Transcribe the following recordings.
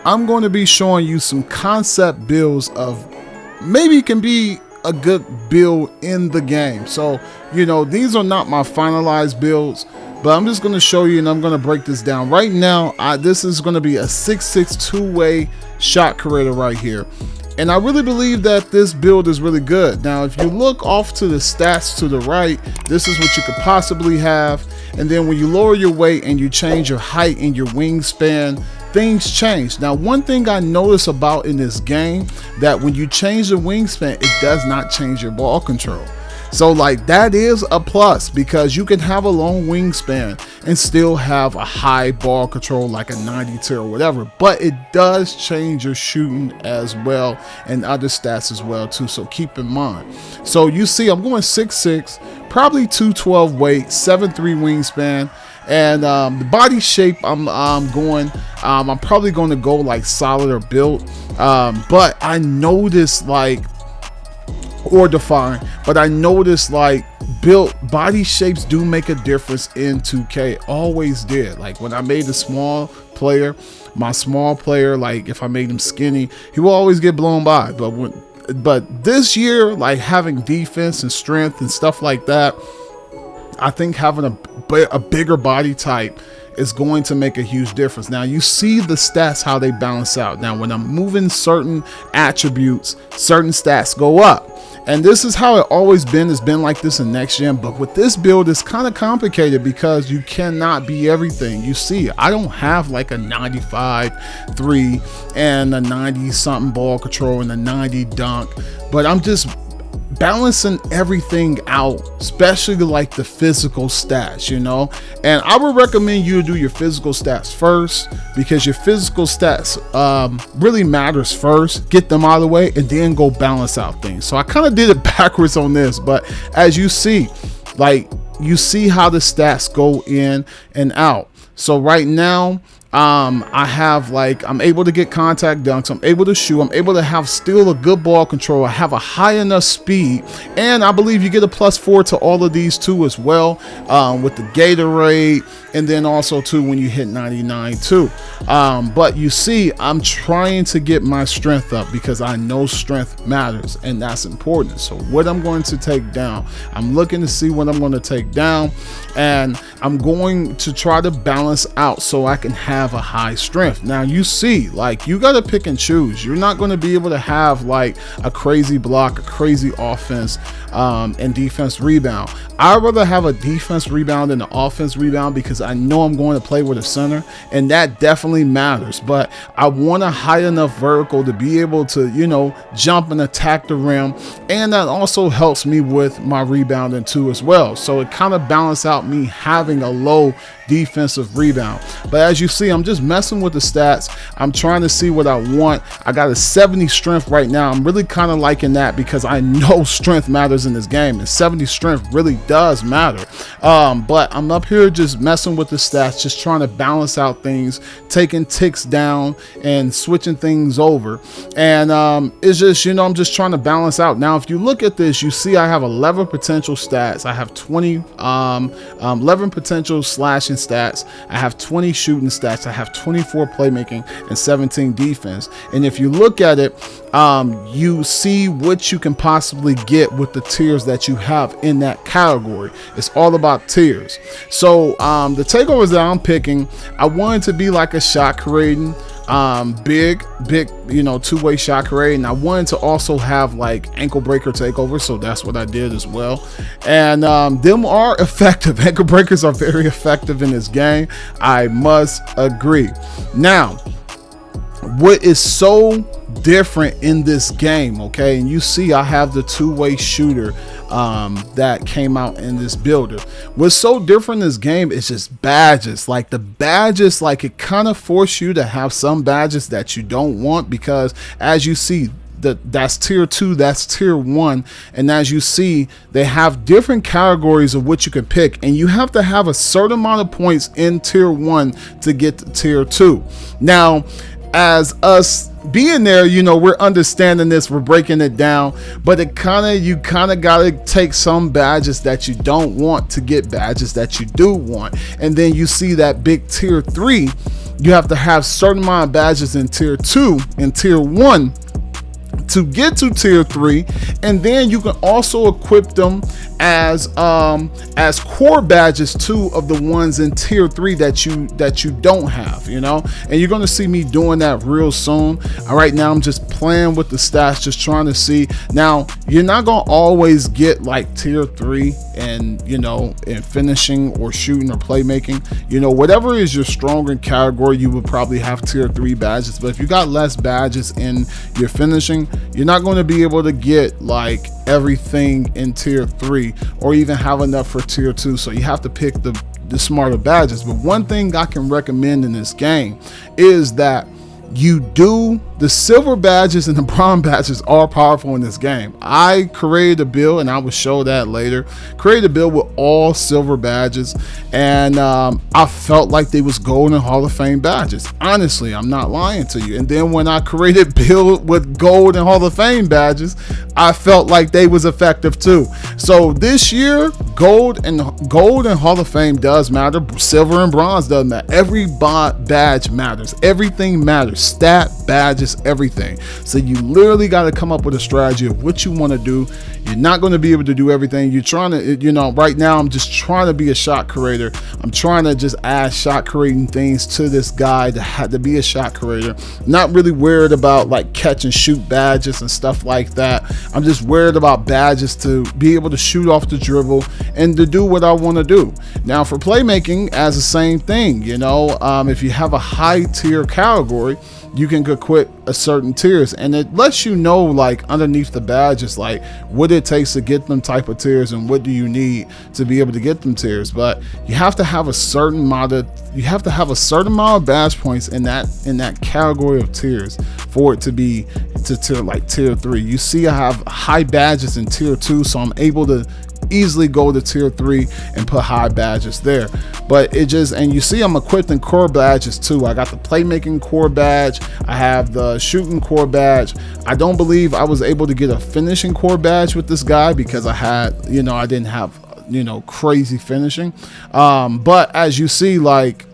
I'm going to be showing you some concept builds of maybe can be a good build in the game. So, you know, these are not my finalized builds, but I'm just going to show you and I'm going to break this down. Right now, this is going to be a 6'6" two-way shot creator right here. And I really believe that this build is really good. Now, if you look off to the stats to the right, this is what you could possibly have. And then when you lower your weight and you change your height and your wingspan, things change. Now, one thing I notice about in this game, that when you change the wingspan, it does not change your ball control. So like that is a plus, because you can have a long wingspan and still have a high ball control like a 92 or whatever, but it does change your shooting as well and other stats as well too, so keep in mind. So you see I'm going 6'6", probably 212 weight, 7'3" wingspan, and the body shape I'm probably going to go like solid or built, but I noticed like, or define, but I noticed like built body shapes do make a difference in 2K. Always did. Like when I made a small player, my small player, like if I made him skinny, he will always get blown by. But this year, like having defense and strength and stuff like that, I think having a bigger body type is going to make a huge difference. Now you see the stats, how they balance out. Now when I'm moving certain attributes, certain stats go up. And this is how it always been. It's been like this in next gen, but with this build it's kind of complicated because you cannot be everything. You see, I don't have like a 95-3 and a 90 something ball control and a 90 dunk, but I'm just balancing everything out, especially like the physical stats, you know. And I would recommend you do your physical stats first, because your physical stats really matters first. Get them out of the way and then go balance out things. So I kind of did it backwards on this, but as you see, like you see how the stats go in and out. So right now I have like, I'm able to get contact dunks, I'm able to shoot, I'm able to have still a good ball control, I have a high enough speed, and I believe you get a +4 to all of these too as well, with the Gatorade, and then also too when you hit 99 too. But you see, I'm trying to get my strength up because I know strength matters and that's important. So what I'm going to take down, I'm looking to see what I'm going to take down, and I'm going to try to balance out so I can have a high strength. Now you see, like you got to pick and choose. You're not going to be able to have like a crazy block, a crazy offense, and defense rebound. I'd rather have a defense rebound than an offense rebound, because I know I'm going to play with a center and that definitely matters. But I want a high enough vertical to be able to, you know, jump and attack the rim, and that also helps me with my rebounding too as well. So it kind of balances out me having a low defensive rebound. But as you see, I'm just messing with the stats. I'm trying to see what I want. I got a 70 strength right now. I'm really kind of liking that because I know strength matters in this game, and 70 strength really does matter. But I'm up here just messing with the stats, just trying to balance out things, taking ticks down and switching things over. And it's just, you know, I'm just trying to balance out. Now if you look at this, you see I have 11 potential stats. I have 11 potential slashing stats. I have 20 shooting stats. I have 24 playmaking and 17 defense. And if you look at it, you see what you can possibly get with the tiers that you have in that category. It's all about tiers. So the takeovers that I'm picking, I want it to be like a shot creating, big, you know, two-way shot creating. And I wanted to also have like ankle breaker takeover, so that's what I did as well. And them are effective. Ankle breakers are very effective in this game, I must agree. Now what is so different in this game, okay, and you see I have the two-way shooter that came out in this builder. What's so different in this game is just badges. Like the badges, like it kind of force you to have some badges that you don't want, because as you see, that's tier 2, that's tier 1, and as you see, they have different categories of what you can pick, and you have to have a certain amount of points in tier 1 to get to tier 2. Now as us being there, you know, we're understanding this, we're breaking it down, but you kind of gotta take some badges that you don't want to get badges that you do want. And then you see that big tier 3, you have to have certain amount of badges in tier 2 and tier 1 to get to tier 3, and then you can also equip them as core badges too of the ones in tier 3 that you don't have, you know. And you're going to see me doing that real soon. Right now I'm just playing with the stats, just trying to see. Now you're not going to always get like tier 3 and, you know, in finishing or shooting or playmaking, you know, whatever is your stronger category, you would probably have tier 3 badges. But if you got less badges in your finishing, you're not going to be able to get like everything in tier 3 or even have enough for tier 2. So you have to pick the smarter badges. But one thing I can recommend in this game is that the silver badges and the bronze badges are powerful in this game. I created a build, and I will show that later. Created a build with all silver badges, and I felt like they was gold and Hall of Fame badges. Honestly, I'm not lying to you. And then when I created build with gold and Hall of Fame badges, I felt like they was effective too. So this year, gold and Hall of Fame does matter. Silver and bronze doesn't matter. Every badge matters. Everything matters. Stat, badges, everything. So you literally got to come up with a strategy of what you want to do. You're not going to be able to do everything. You're trying to, you know, right now I'm just trying to be a shot creator. I'm trying to just add shot creating things to this guy to be a shot creator. Not really worried about like catch and shoot badges and stuff like that. I'm just worried about badges to be able to shoot off the dribble and to do what I want to do. Now for playmaking, as the same thing, you know, if you have a high tier category, you can equip a certain tiers, and it lets you know like underneath the badges like what it takes to get them type of tiers and what do you need to be able to get them tiers. But you have to have a certain amount of badge points in that category of tiers for it to be to tier 3. You see I have high badges in tier 2, so I'm able to easily go to tier 3 and put high badges there. But it just, and you see I'm equipped in core badges too. I got the playmaking core badge, I have the shooting core badge. I don't believe I was able to get a finishing core badge with this guy because I had, you know, I didn't have, you know, crazy finishing. But as you see, like,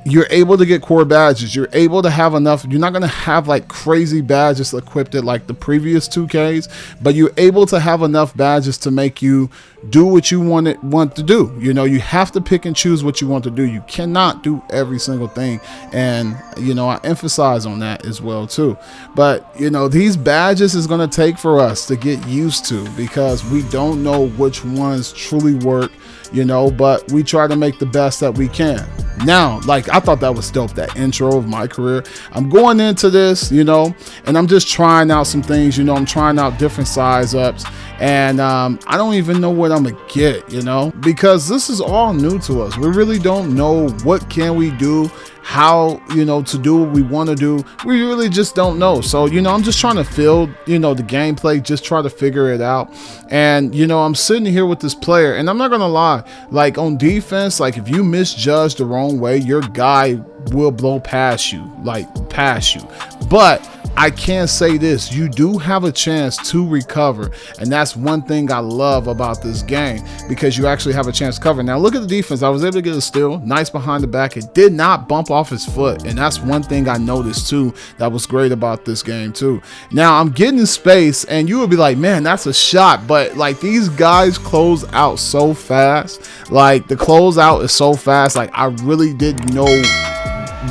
you're able to get core badges. You're able to have enough. You're not going to have like crazy badges equipped at like the previous 2Ks, but you're able to have enough badges to make you do what you want to do. You know, you have to pick and choose what you want to do. You cannot do every single thing. And, you know, I emphasize on that as well too. But, you know, these badges is going to take for us to get used to because we don't know which ones truly work, you know, but we try to make the best that we can. Now, like, I thought that was dope, that intro of my career. I'm going into this, you know, and I'm just trying out some things, you know. I'm trying out different size ups, and I don't even know what I'm gonna get, you know, because this is all new to us. We really don't know what can we do, how, you know, to do what we want to do. We really just don't know. So, you know, I'm just trying to feel, you know, the gameplay, just try to figure it out. And, you know, I'm sitting here with this player, and I'm not gonna lie, like on defense, like if you misjudge the wrong way, your guy will blow past you, like past you. But I can say this, you do have a chance to recover, and that's one thing I love about this game, because you actually have a chance to cover. Now look at the defense. I was able to get a steal, nice behind the back. It did not bump off his foot, and that's one thing I noticed too that was great about this game too. Now I'm getting space, and you would be like, man, that's a shot, but like these guys close out so fast. Like the closeout is so fast, like I really didn't know,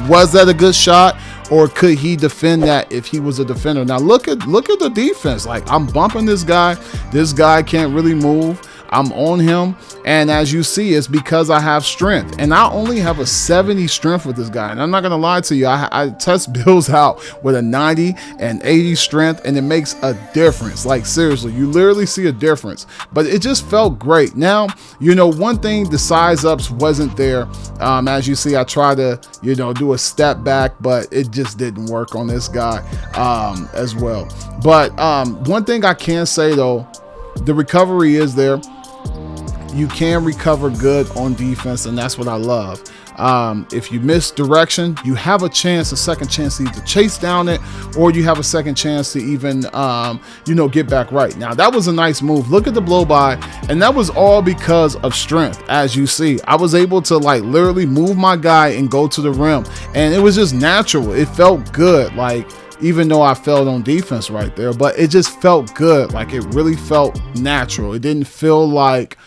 was that a good shot, or could he defend that if he was a defender? Now look at the defense. Like I'm bumping this guy can't really move. I'm on him, and as you see, it's because I have strength, and I only have a 70 strength with this guy. And I'm not gonna lie to you, I test builds out with a 90 and 80 strength, and it makes a difference. Like seriously, you literally see a difference. But it just felt great. Now, you know, one thing, the size ups wasn't there. As you see, I tried to, you know, do a step back, but it just didn't work on this guy as well. But one thing I can say though, the recovery is there. You can recover good on defense, and that's what I love. If you miss direction, you have a second chance to either chase down it, or you have a second chance to even, get back right. Now, that was a nice move. Look at the blow by, and that was all because of strength. As you see, I was able to like literally move my guy and go to the rim, and it was just natural. It felt good. Like, even though I failed on defense right there, but it just felt good. Like, it really felt natural. It didn't feel like,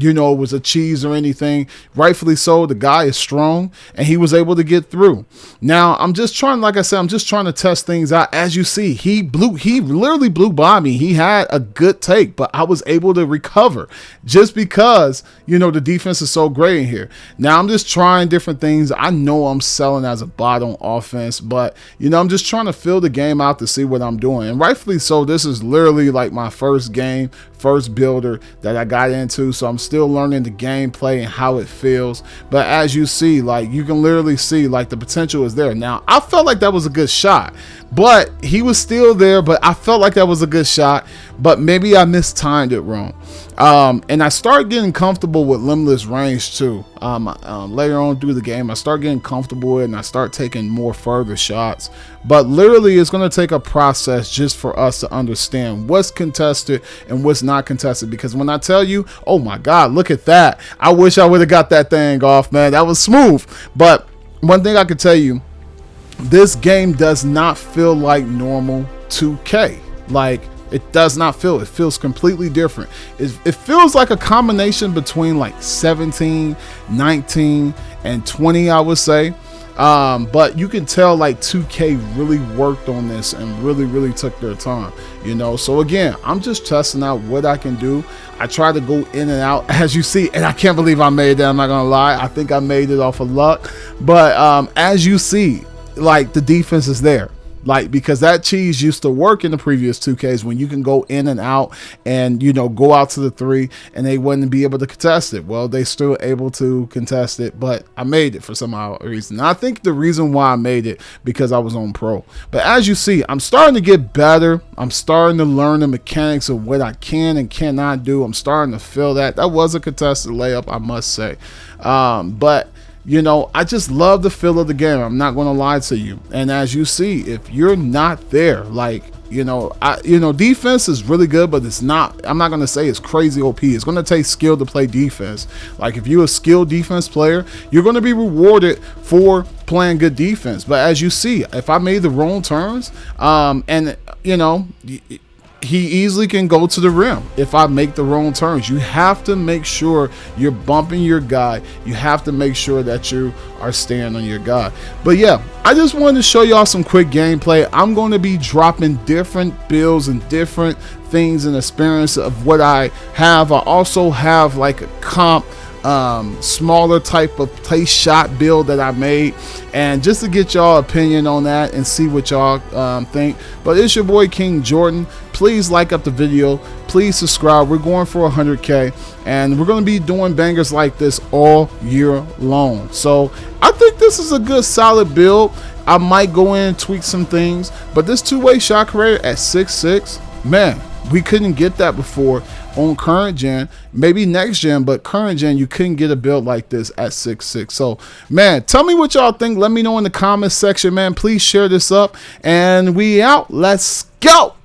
it was a cheese or anything. Rightfully so. The guy is strong, and he was able to get through. Now, I'm just trying to test things out. As you see, he literally blew by me. He had a good take, but I was able to recover just because, the defense is so great in here. Now, I'm just trying different things. I know I'm selling as a bot on offense, but, I'm just trying to fill the game out to see what I'm doing. And rightfully so, this is literally like my first builder that I got into. So I'm still learning the gameplay and how it feels. But as you see, like, you can literally see like the potential is there. Now, I felt like that was a good shot, but he was still there. But I felt like that was a good shot, but maybe I mistimed it wrong. And I started getting comfortable with limitless range too. Later on through the game, I start getting comfortable with it, and I start taking more further shots. But literally, it's going to take a process just for us to understand what's contested and what's not contested. Because when I tell you, oh my God, look at that. I wish I would have got that thing off, man. That was smooth. But one thing I can tell you, this game does not feel like normal 2K. Like, it does not feel. It feels completely different. It feels like a combination between like 17, 19, and 20, I would say. But you can tell like 2K really worked on this and really took their time, So again, I'm just testing out what I can do. I try to go in and out, as you see, and I can't believe I made that. I'm not gonna lie. I think I made it off of luck. But as you see, like, the defense is there. Like, because that cheese used to work in the previous 2Ks when you can go in and out and, go out to the three and they wouldn't be able to contest it. Well, they still able to contest it, but I made it for some odd reason. I think the reason why I made it because I was on pro. But as you see, I'm starting to get better. I'm starting to learn the mechanics of what I can and cannot do. I'm starting to feel that. That was a contested layup, I must say. But I just love the feel of the game. I'm not going to lie to you. And as you see, if you're not there, like, defense is really good, but it's not, I'm not going to say it's crazy OP. It's going to take skill to play defense. Like, if you're a skilled defense player, you're going to be rewarded for playing good defense. But as you see, if I made the wrong turns, he easily can go to the rim if I make the wrong turns. You have to make sure you're bumping your guy. You have to make sure that you are staying on your guy. But yeah, I just wanted to show y'all some quick gameplay. I'm going to be dropping different builds and different things and experience of what I have. I also have like a comp smaller type of play shot build that I made, and just to get y'all opinion on that and see what y'all think. But it's your boy King Jordan. Please like up the video, please subscribe. We're going for 100K, and we're going to be doing bangers like this all year long. So I think this is a good solid build. I might go in and tweak some things, but this two-way shot creator at 6'6", man, we couldn't get that before on current gen. Maybe next gen, but current gen, you couldn't get a build like this at 6'6". So man, tell me what y'all think. Let me know in the comments section, man. Please share this up, and we out. Let's go.